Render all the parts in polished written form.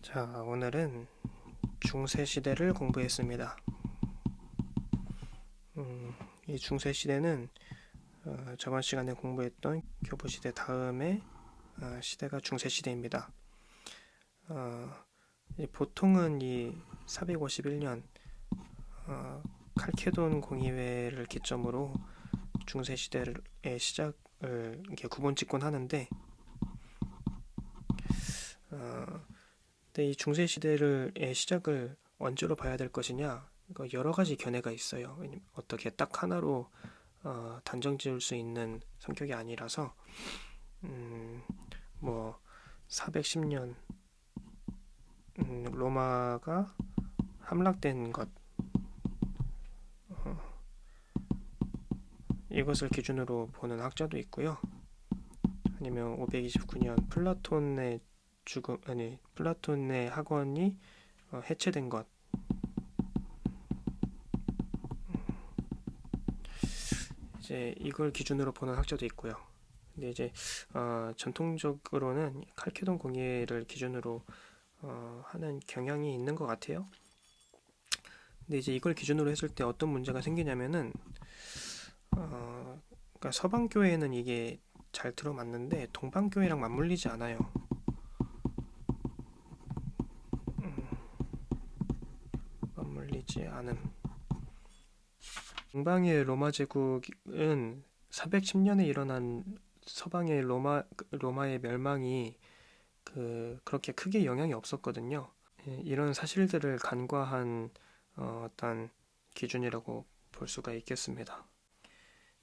자, 오늘은 중세 시대를 공부했습니다. 이 중세 시대는 저번 시간에 공부했던 교부 시대 다음에 시대가 중세 시대입니다. 보통은 이 451년 칼케돈 공의회를 기점으로 중세 시대의 시작을 이렇게 구본짓곤 하는데, 근데 이 중세 시대의 시작을 언제로 봐야 될 것이냐? 여러 가지 견해가 있어요. 어떻게 딱 하나로 단정 지을 수 있는 성격이 아니라서, 뭐 410년 로마가 함락된 것, 이것을 기준으로 보는 학자도 있고요. 아니면 529년 플라톤의 학원이 해체된 것, 이제 이걸 기준으로 보는 학자도 있고요. 근데 이제 전통적으로는 칼케돈 공예를 기준으로 하는 경향이 있는 것 같아요. 근데 이제 이걸 기준으로 했을 때 어떤 문제가 생기냐면은 그러니까 서방 교회는 이게 잘 들어맞는데 동방 교회랑 맞물리지 않아요. 맞물리지 않음. 동방의 로마 제국은 410년에 일어난 서방의 로마의 멸망이 그렇게 크게 영향이 없었거든요. 이런 사실들을 간과한 어떤 기준이라고 볼 수가 있겠습니다.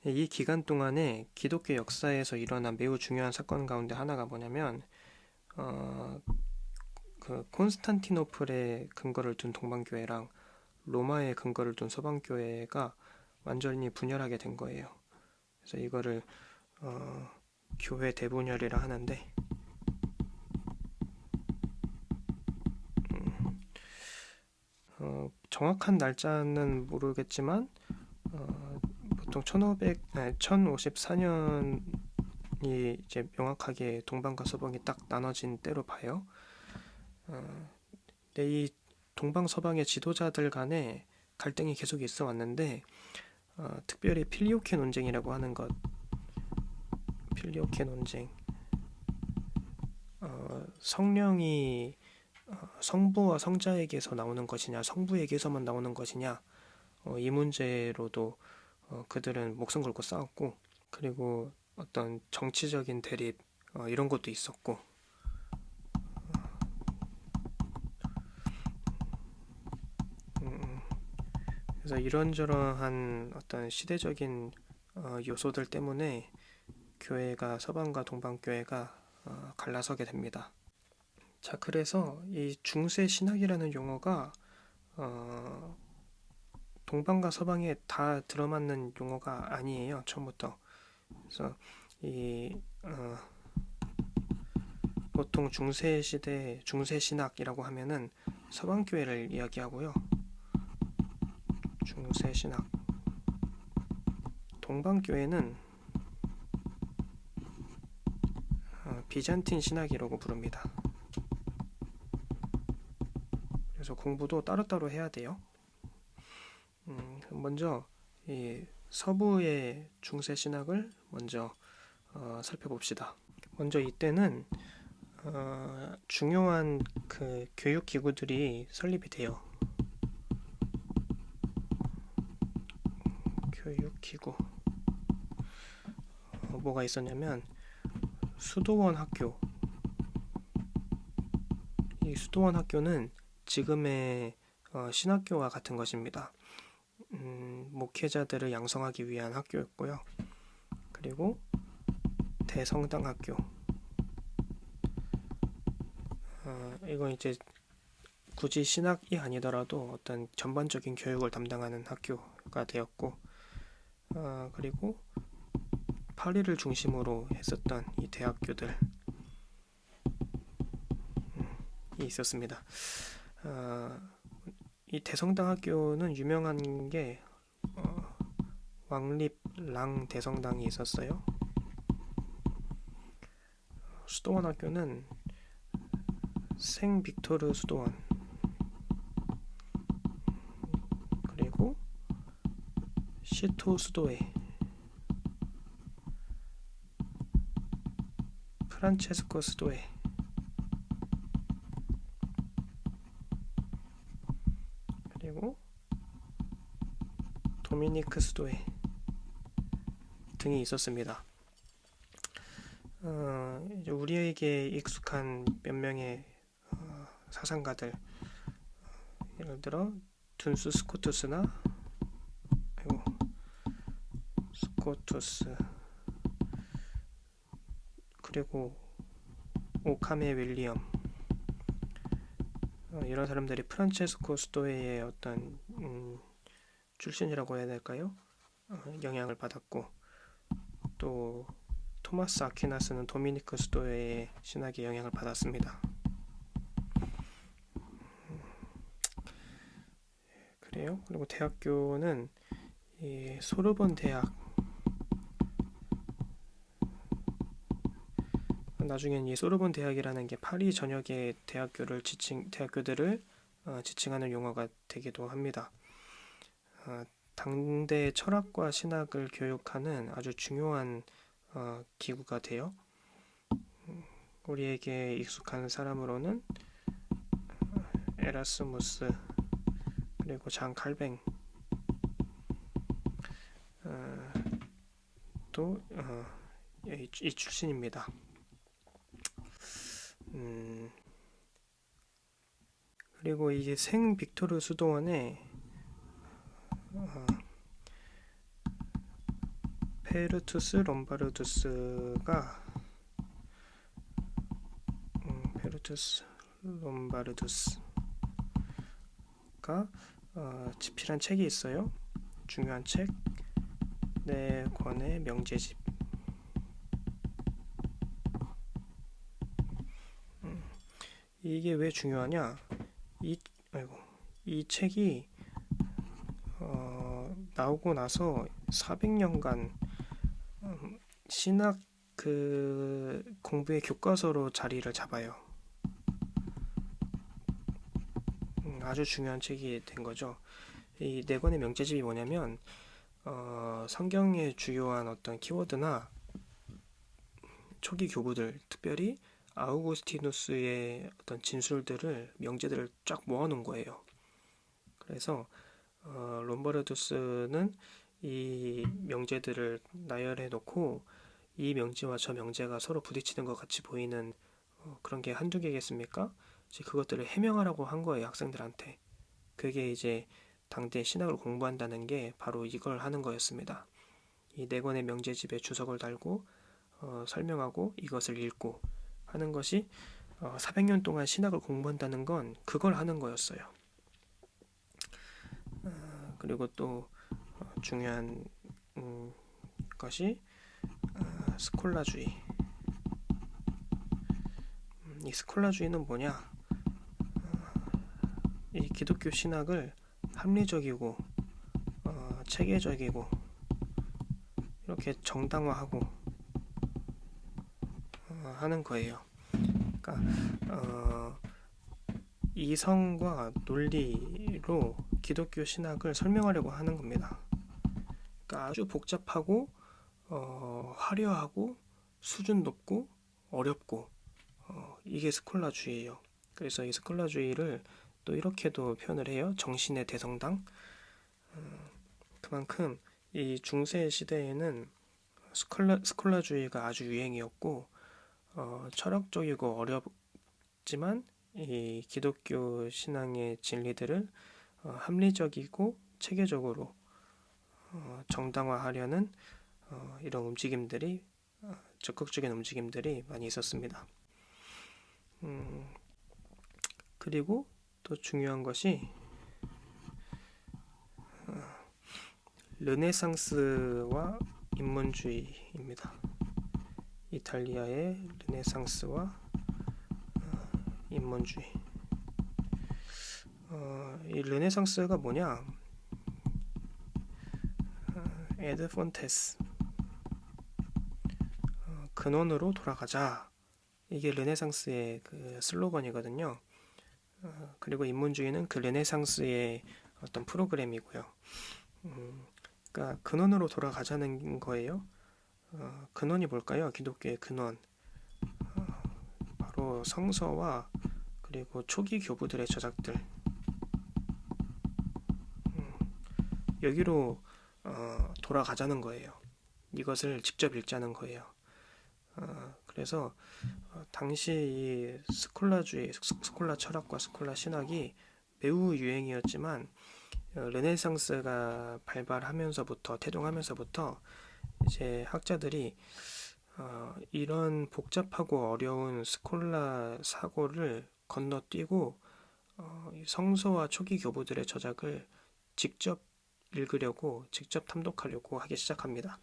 이 기간 동안에 기독교 역사에서 일어난 매우 중요한 사건 가운데 하나가 뭐냐면 콘스탄티노플의 근거를 둔 동방교회랑 로마의 근거를 둔 서방교회가 완전히 분열하게 된 거예요. 그래서 이거를 교회 대분열이라 하는데, 정확한 날짜는 모르겠지만 보통 1054년이 이제 명확하게 동방과 서방이 딱 나눠진 때로 봐요. 근데 이 동방 서방의 지도자들 간에 갈등이 계속 있어 왔는데, 특별히 필리오케 논쟁이라고 하는 것, 필리오케 논쟁, 성령이 성부와 성자에게서 나오는 것이냐, 성부에게서만 나오는 것이냐, 이 문제로도 그들은 목숨 걸고 싸웠고, 그리고 어떤 정치적인 대립 이런 것도 있었고, 그래서 이런저런한 어떤 시대적인 요소들 때문에 교회가 서방과 동방 교회가 갈라서게 됩니다. 자, 그래서 이 중세 신학이라는 용어가 동방과 서방에 다 들어맞는 용어가 아니에요, 처음부터. 그래서 이 보통 중세 시대 중세 신학이라고 하면은 서방 교회를 이야기하고요. 중세 신학. 동방 교회는 비잔틴 신학이라고 부릅니다. 그래서 공부도 따로따로 해야 돼요. 먼저 이 서부의 중세 신학을 먼저 살펴봅시다. 먼저 이때는 중요한 교육 기구들이 설립이 돼요. 교육 기구 뭐가 있었냐면 수도원 학교. 이 수도원 학교는 지금의 신학교와 같은 것입니다. 목회자들을 양성하기 위한 학교였고요. 그리고 대성당 학교. 이건 이제 굳이 신학이 아니더라도 어떤 전반적인 교육을 담당하는 학교가 되었고, 그리고 파리를 중심으로 했었던 이 대학교들이 있었습니다. 이 대성당 학교는 유명한 게 왕립랑 대성당이 있었어요. 수도원 학교는 생 빅토르 수도원, 그리고 시토 수도회, 프란체스코 수도회, 그리고 도미니크 수도회 등이 있었습니다. 이제 우리에게 익숙한 몇 명의 사상가들, 예를 들어 둔스 스코투스나, 아이고, 스코투스, 그리고 오카메 윌리엄, 이런 사람들이 프란체스코 수도회의 어떤 출신이라고 해야 될까요? 영향을 받았고, 또 토마스 아퀴나스는 도미니크 수도회의 신학에 영향을 받았습니다. 그래요. 그리고 대학교는 이 소르본 대학, 나중엔 이 소르본 대학이라는 게 파리 전역의 대학교들을 지칭하는 용어가 되기도 합니다. 당대 철학과 신학을 교육하는 아주 중요한 기구가 돼요. 우리에게 익숙한 사람으로는 에라스무스, 그리고 장 칼뱅, 또 이 출신입니다. 그리고 이게 생 빅토르 수도원에 페르투스 롬바르두스가 집필한 책이 있어요. 중요한 책, 네 권의 명제집. 이게 왜 중요하냐? 이 책이 나오고 나서 400년간 신학 공부의 교과서로 자리를 잡아요. 아주 중요한 책이 된 거죠. 이 네 권의 명제집이 뭐냐면 성경의 주요한 어떤 키워드나 초기 교부들, 특별히 아우구스티누스의 어떤 진술들을, 명제들을 쫙 모아놓은 거예요. 그래서 롬바르두스는 이 명제들을 나열해 놓고 이 명제와 저 명제가 서로 부딪히는 것 같이 보이는 그런 게 한두 개겠습니까? 이제 그것들을 해명하라고 한 거예요, 학생들한테. 그게 이제 당대 신학을 공부한다는 게 바로 이걸 하는 거였습니다. 이 네 권의 명제집에 주석을 달고 설명하고 이것을 읽고 하는 것이 400년 동안 신학을 공부한다는 건 그걸 하는 거였어요. 그리고 또 중요한 것이 스콜라주의. 이 스콜라주의는 뭐냐? 이 기독교 신학을 합리적이고 체계적이고 이렇게 정당화하고 하는 거예요. 그러니까 이성과 논리로 기독교 신학을 설명하려고 하는 겁니다. 그러니까 아주 복잡하고 화려하고 수준 높고 어렵고 이게 스콜라주의예요. 그래서 이 스콜라주의를 또 이렇게도 표현을 해요. 정신의 대성당. 그만큼 이 중세 시대에는 스콜라주의가 아주 유행이었고 철학적이고 어렵지만 이 기독교 신앙의 진리들을 합리적이고 체계적으로 정당화하려는 이런 움직임들이 적극적인 움직임들이 많이 있었습니다. 그리고 또 중요한 것이 르네상스와 인문주의입니다. 이탈리아의 르네상스와 인문주의. 이 르네상스가 뭐냐? 에드 폰테스, 근원으로 돌아가자, 이게 르네상스의 그 슬로건이거든요. 그리고 인문주의는 그 르네상스의 어떤 프로그램이고요. 그러니까 근원으로 돌아가자는 거예요. 근원이 뭘까요? 기독교의 근원. 바로 성서와 그리고 초기 교부들의 저작들. 여기로 돌아가자는 거예요. 이것을 직접 읽자는 거예요. 그래서 당시 이 스콜라주의, 스콜라 철학과 스콜라 신학이 매우 유행이었지만 르네상스가 발발하면서부터 태동하면서부터 이제 학자들이 이런 복잡하고 어려운 스콜라 사고를 건너뛰고 성서와 초기 교부들의 저작을 직접 읽으려고 직접 탐독하려고 하기 시작합니다.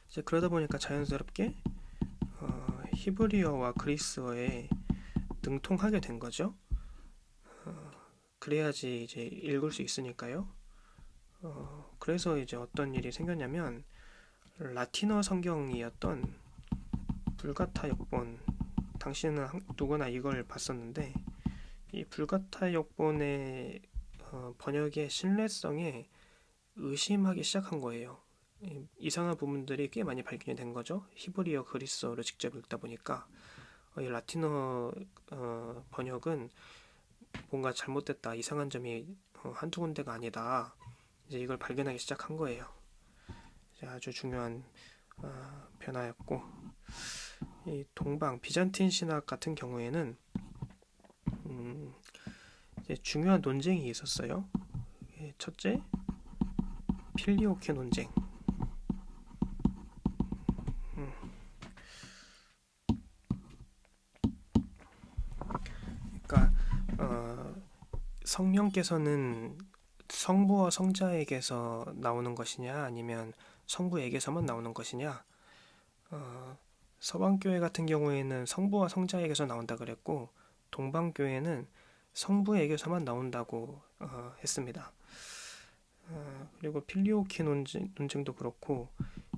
이제 그러다 보니까 자연스럽게 히브리어와 그리스어에 능통하게 된 거죠. 그래야지 이제 읽을 수 있으니까요. 그래서 이제 어떤 일이 생겼냐면 라틴어 성경이었던 불가타 역본, 당신은 누구나 이걸 봤었는데 이 불가타 역본의 번역의 신뢰성에 의심하기 시작한 거예요. 이상한 부분들이 꽤 많이 발견이 된 거죠. 히브리어 그리스어를 직접 읽다 보니까 이 라틴어 번역은 뭔가 잘못됐다, 이상한 점이 한두 군데가 아니다. 이제 이걸 발견하기 시작한 거예요. 이제 아주 중요한 변화였고, 이 동방 비잔틴 신학 같은 경우에는 이제 중요한 논쟁이 있었어요. 첫째, 필리오케 논쟁. 그러니까 성령께서는 성부와 성자에게서 나오는 것이냐 아니면 성부에게서만 나오는 것이냐. 서방교회 같은 경우에는 성부와 성자에게서 나온다 그랬고 동방교회는 성부에게서만 나온다고 했습니다. 그리고 필리오키 논쟁도 그렇고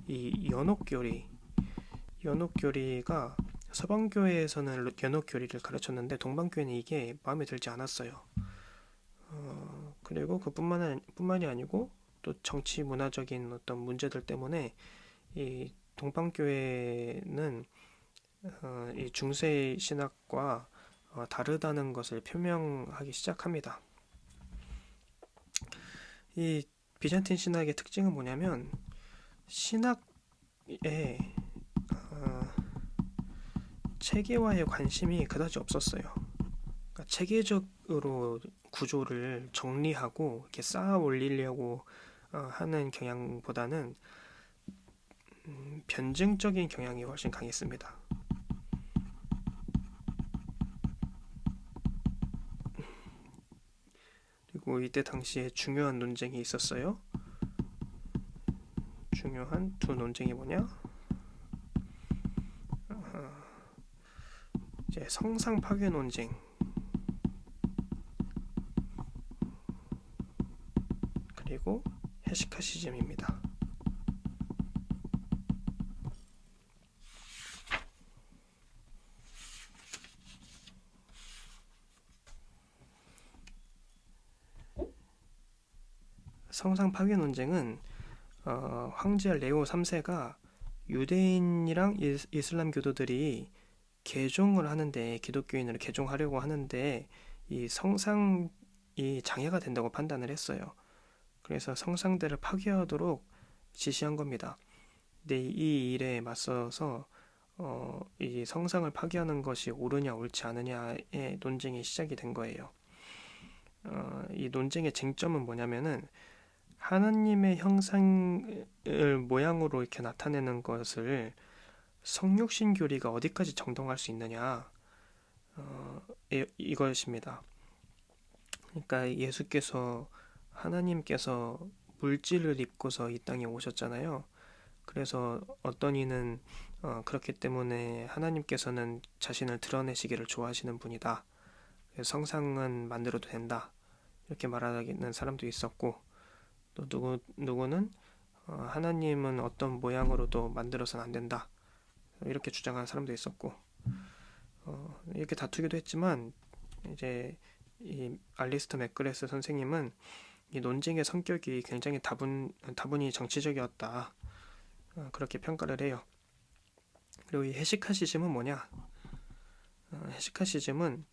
이 연옥교리가 서방교회에서는 연옥교리를 가르쳤는데 동방교회는 이게 마음에 들지 않았어요. 그리고 그뿐만이 아니고 또 정치 문화적인 어떤 문제들 때문에 이 동방교회는 이 중세 신학과 다르다는 것을 표명하기 시작합니다. 이 비잔틴 신학의 특징은 뭐냐면 신학에 체계화에 관심이 그다지 없었어요. 그러니까 체계적으로 구조를 정리하고 이렇게 쌓아 올리려고 하는 경향보다는 변증적인 경향이 훨씬 강했습니다. 그리고 이때 당시에 중요한 논쟁이 있었어요. 중요한 두 논쟁이 뭐냐? 이제 성상 파괴 논쟁. 그리고 헤시카시즘입니다. 성상 파괴 논쟁은 황제 레오 3세가 유대인이랑 이슬람 교도들이 개종을 하는데 기독교인으로 개종하려고 하는데 이 성상이 장애가 된다고 판단을 했어요. 그래서 성상들을 파괴하도록 지시한 겁니다. 근데 이 일에 맞서서 이 성상을 파괴하는 것이 옳으냐 옳지 않느냐의 논쟁이 시작이 된 거예요. 이 논쟁의 쟁점은 뭐냐면은 하나님의 형상을 모양으로 이렇게 나타내는 것을 성육신 교리가 어디까지 정당할 수 있느냐, 이것입니다. 그러니까 하나님께서 물질을 입고서 이 땅에 오셨잖아요. 그래서 어떤 이는 그렇기 때문에 하나님께서는 자신을 드러내시기를 좋아하시는 분이다. 그래서 성상은 만들어도 된다. 이렇게 말하는 사람도 있었고, 또 누구는 하나님은 어떤 모양으로도 만들어서는 안 된다. 이렇게 주장하는 사람도 있었고, 이렇게 다투기도 했지만 이제 이 알리스터 맥그레스 선생님은 이 논쟁의 성격이 굉장히 다분히 정치적이었다. 그렇게 평가를 해요. 그리고 이 헤시카시즘은 뭐냐? 헤시카시즘은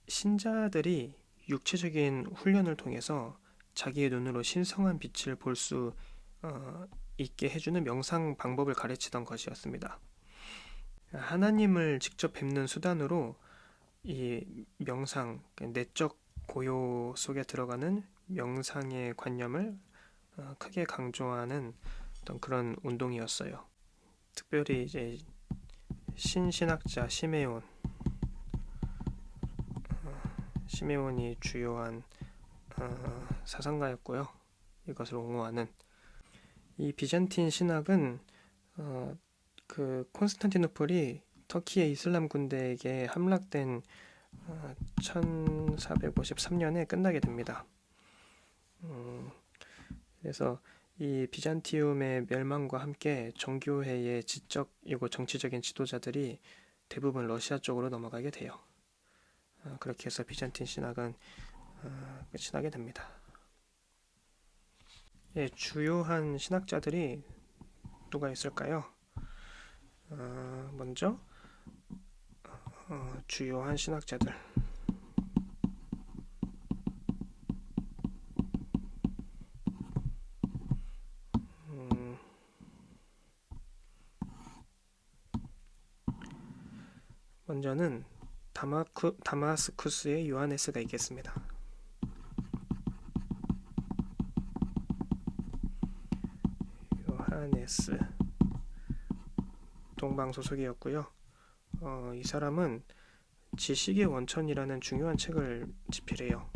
신자들이 육체적인 훈련을 통해서 자기의 눈으로 신성한 빛을 볼 수 있게 해주는 명상 방법을 가르치던 것이었습니다. 하나님을 직접 뵙는 수단으로 이 명상, 내적 고요 속에 들어가는 명상의 관념을 크게 강조하는 어떤 그런 운동이었어요. 특별히 이제 신신학자 시메온이 주요한 사상가였고요. 이것을 옹호하는 이 비잔틴 신학은 그 콘스탄티노플이 터키의 이슬람 군대에게 함락된 1453년에 끝나게 됩니다. 그래서 이 비잔티움의 멸망과 함께 정교회의 지적이고 정치적인 지도자들이 대부분 러시아 쪽으로 넘어가게 돼요. 그렇게 해서 비잔틴 신학은 끝이 나게 됩니다. 예, 주요한 신학자들이 누가 있을까요? 먼저 주요한 신학자들. 먼저는 다마스쿠스의 요하네스가 있겠습니다. 요하네스 동방 소속이었고요. 이 사람은 지식의 원천이라는 중요한 책을 집필해요.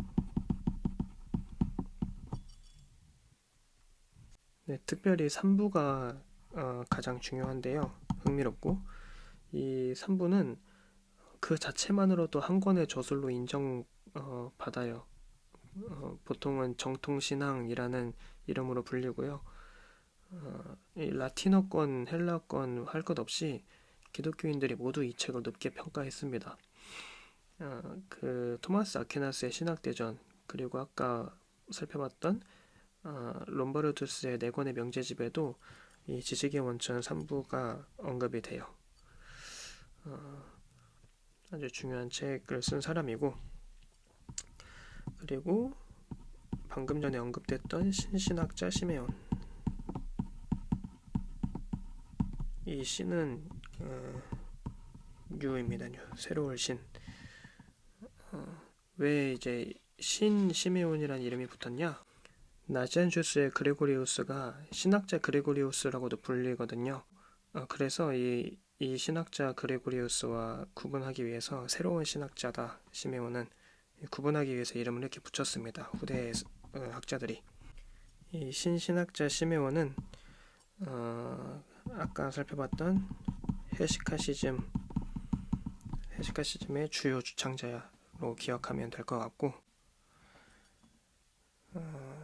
네, 특별히 3부가 가장 중요한데요. 흥미롭고 이 3부는 그 자체만으로도 한 권의 저술로 인정받아요. 보통은 정통신앙이라는 이름으로 불리고요. 이 라틴어권, 헬라어권 할 것 없이 기독교인들이 모두 이 책을 높게 평가했습니다. 그 토마스 아퀴나스의 신학대전, 그리고 아까 살펴봤던 롬바르투스의 네 권의 명제집에도 이 지식의 원천 3부가 언급이 돼요. 아주 중요한 책을 쓴 사람이고, 그리고 방금 전에 언급됐던 신신학자 시메온. 이 신은 뉴입니다. 뉴. 새로울 신. 왜 이제 신 시메온이라는 이름이 붙었냐? 나지안주스의 그레고리우스가 신학자 그레고리우스라고도 불리거든요. 그래서 이 신학자 그레고리우스와 구분하기 위해서 새로운 신학자다 시메온은 구분하기 위해서 이름을 이렇게 붙였습니다. 후대 학자들이. 이 신신학자 시메온은 아까 살펴봤던 헤시카시즘의 주요 주창자로 기억하면 될 것 같고,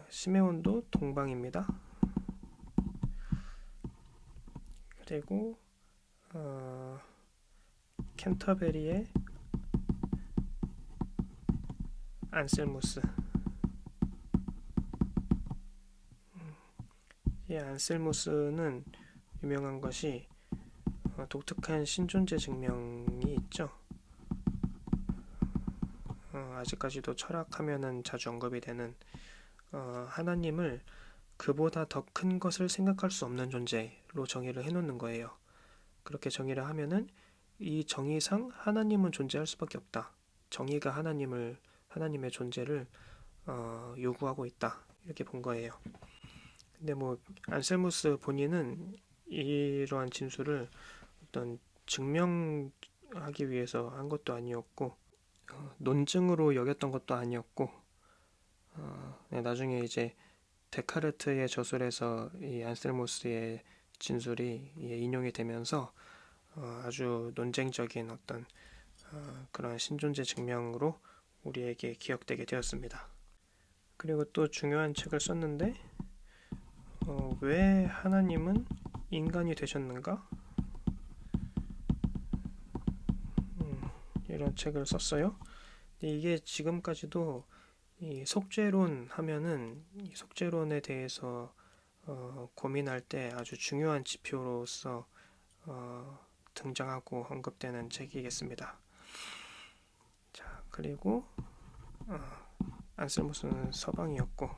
시메온도 동방입니다. 그리고 캔터베리의 안셀무스. 이 안셀무스는 유명한 것이 독특한 신존재 증명이 있죠. 아직까지도 철학하면은 자주 언급이 되는 하나님을 그보다 더 큰 것을 생각할 수 없는 존재로 정의를 해놓는 거예요. 그렇게 정의를 하면은 이 정의상 하나님은 존재할 수밖에 없다. 정의가 하나님의 존재를 요구하고 있다. 이렇게 본 거예요. 근데 뭐 안셀무스 본인은 이러한 진술을 어떤 증명하기 위해서 한 것도 아니었고 논증으로 여겼던 것도 아니었고 나중에 이제 데카르트의 저술에서 이 안셀무스의 진술이 인용이 되면서 아주 논쟁적인 어떤 그런 신존재 증명으로 우리에게 기억되게 되었습니다. 그리고 또 중요한 책을 썼는데 왜 하나님은 인간이 되셨는가? 이런 책을 썼어요. 근데 이게 지금까지도 이 속죄론 하면은 이 속죄론에 대해서 고민할 때 아주 중요한 지표로서 등장하고 언급되는 책이겠습니다. 자, 그리고 안셀무스는 서방이었고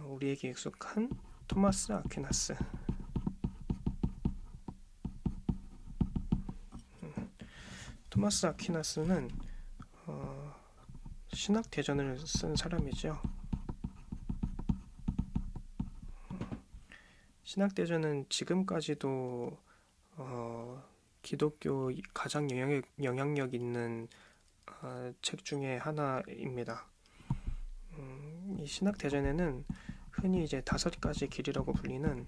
우리에게 익숙한 토마스 아퀴나스. 토마스 아퀴나스는 신학대전을 쓴 사람이죠. 신학대전은 지금까지도 기독교 가장 영향력 있는 책 중에 하나입니다. 이 신학대전에는 흔히 이제 5가지 길이라고 불리는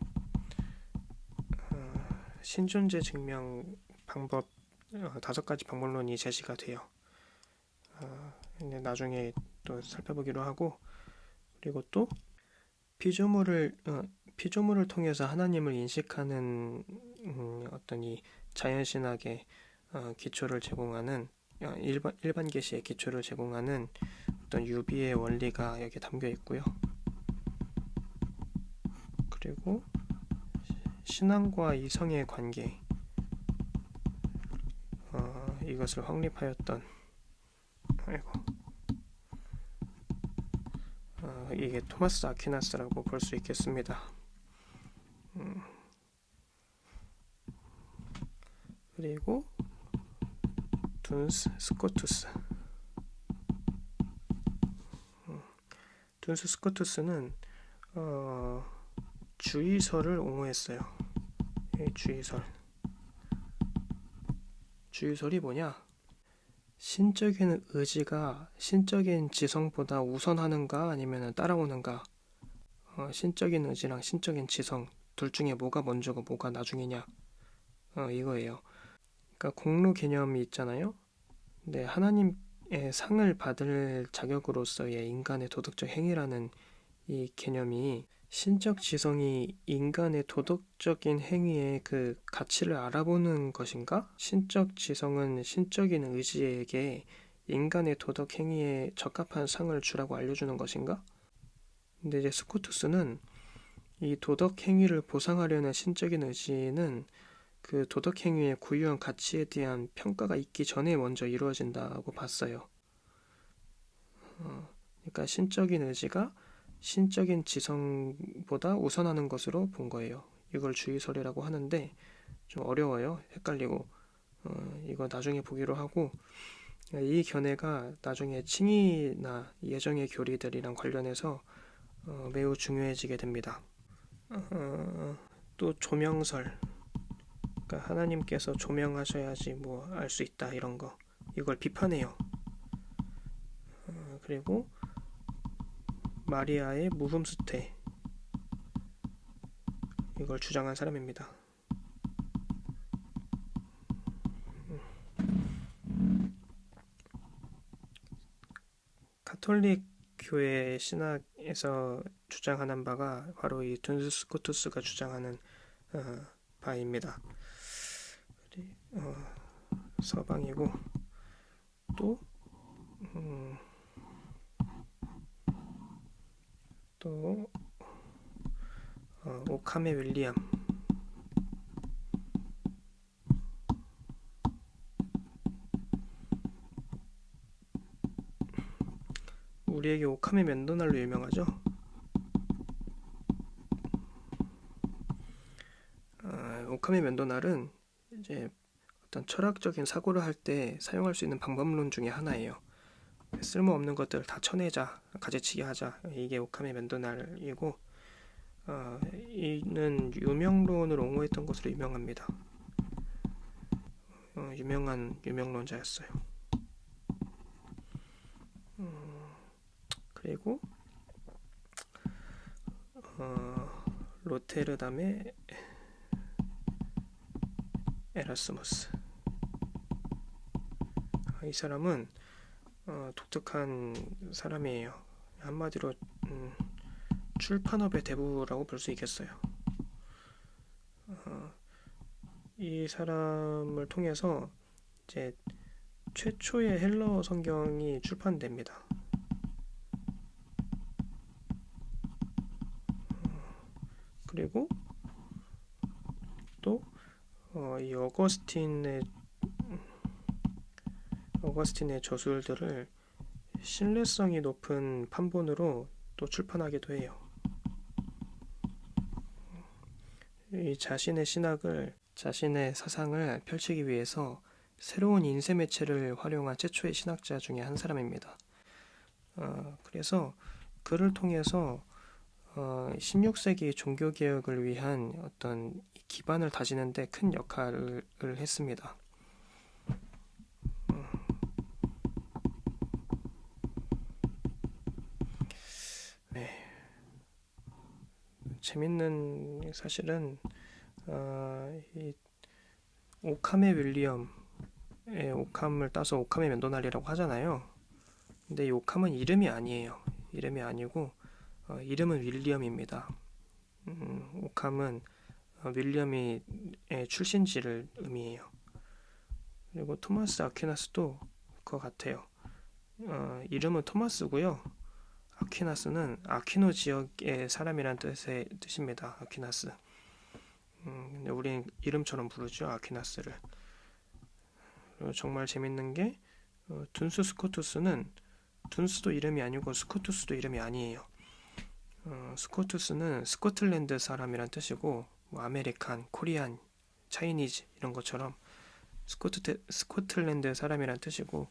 신존재 증명 방법 5가지 방법론이 제시가 돼요. 근데 나중에 또 살펴보기로 하고, 그리고 또 피조물을 통해서 하나님을 인식하는 어떤 이 자연신학의 기초를 제공하는 일반 계시의 기초를 제공하는 어떤 유비의 원리가 여기 담겨 있고요. 그리고 신앙과 이성의 관계, 이것을 확립하였던 이게 토마스 아퀴나스라고 볼 수 있겠습니다. 그리고 둔스 스코투스. 둔스 스코투스는 주의설을 옹호했어요. 주의설이 뭐냐? 신적인 의지가 신적인 지성보다 우선하는가 아니면 따라오는가? 신적인 의지랑 신적인 지성 둘 중에 뭐가 먼저고 뭐가 나중이냐? 이거예요. 그러니까 공로 개념이 있잖아요. 근데 하나님의 상을 받을 자격으로서의 인간의 도덕적 행위라는 이 개념이 신적 지성이 인간의 도덕적인 행위의 그 가치를 알아보는 것인가? 신적 지성은 신적인 의지에게 인간의 도덕 행위에 적합한 상을 주라고 알려주는 것인가? 근데 이제 스코투스는 이 도덕 행위를 보상하려는 신적인 의지는 그 도덕 행위의 고유한 가치에 대한 평가가 있기 전에 먼저 이루어진다고 봤어요. 그러니까 신적인 의지가 신적인 지성보다 우선하는 것으로 본 거예요. 이걸 주의설이라고 하는데 좀 어려워요. 헷갈리고 이거 나중에 보기로 하고, 이 견해가 나중에 칭의나 예정의 교리들이랑 관련해서 매우 중요해지게 됩니다. 또 조명설, 그러니까 하나님께서 조명하셔야지 뭐 알 수 있다 이런 거, 이걸 비판해요. 그리고 마리아의 무흠수태, 이걸 주장한 사람입니다. 가톨릭 교회 신학에서 주장하는 바가 바로 이 둔스 스코투스가 주장하는 바입니다. 서방이고, 또 오카메 윌리엄, 우리에게 오카메 멘도날로 유명하죠. 오카메 멘도날은 이제 어떤 철학적인 사고를 할 때 사용할 수 있는 방법론 중에 하나예요. 쓸모없는 것들을 다 쳐내자, 가지치기 하자, 이게 오카메 멘도날이고, 이는 유명론을 옹호했던 것으로 유명합니다. 유명한 유명론자였어요. 그리고 로테르담의 에라스무스. 이 사람은 독특한 사람이에요. 한마디로 출판업의 대부라고 볼 수 있겠어요. 이 사람을 통해서 이제 최초의 헬러 성경이 출판됩니다. 그리고 또 이 어거스틴의 저술들을 신뢰성이 높은 판본으로 또 출판하기도 해요. 이 자신의 신학을, 자신의 사상을 펼치기 위해서 새로운 인쇄 매체를 활용한 최초의 신학자 중에 한 사람입니다. 그래서 그를 통해서 16세기 종교개혁을 위한 어떤 기반을 다지는 데 큰 역할을 했습니다. 네. 재밌는 사실은 이 오캄의 윌리엄의 오캄을 따서 오캄의 면도날이라고 하잖아요. 근데 이 오캄은 이름이 아니에요. 이름이 아니고 이름은 윌리엄입니다. 오캄은 윌리엄의 출신지를 의미해요. 그리고 토마스 아퀴나스도 그거 같아요. 이름은 토마스고요. 아퀴나스는 아퀴노 지역의 사람이란 뜻입니다. 아퀴나스. 근데 우린 이름처럼 부르죠. 아퀴나스를. 그리고 정말 재밌는 게 둔스 스코투스는 둔스도 이름이 아니고 스코투스도 이름이 아니에요. 스코투스는 스코틀랜드 사람이란 뜻이고 뭐 아메리칸, 코리안, 차이니즈 이런 것처럼 스코틀랜드 사람이란 뜻이고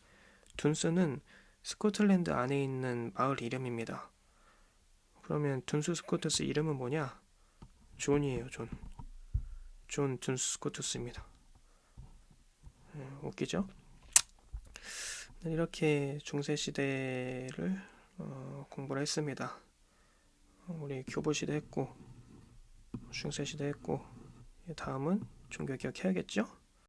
둔스는 스코틀랜드 안에 있는 마을 이름입니다. 그러면 둔스 스코투스 이름은 뭐냐? 존이에요. 존 둔스 스코투스입니다. 웃기죠? 이렇게 중세시대를 공부를 했습니다. 우리 교보시대 했고 중세시대 했고 다음은 종교개혁 해야겠죠?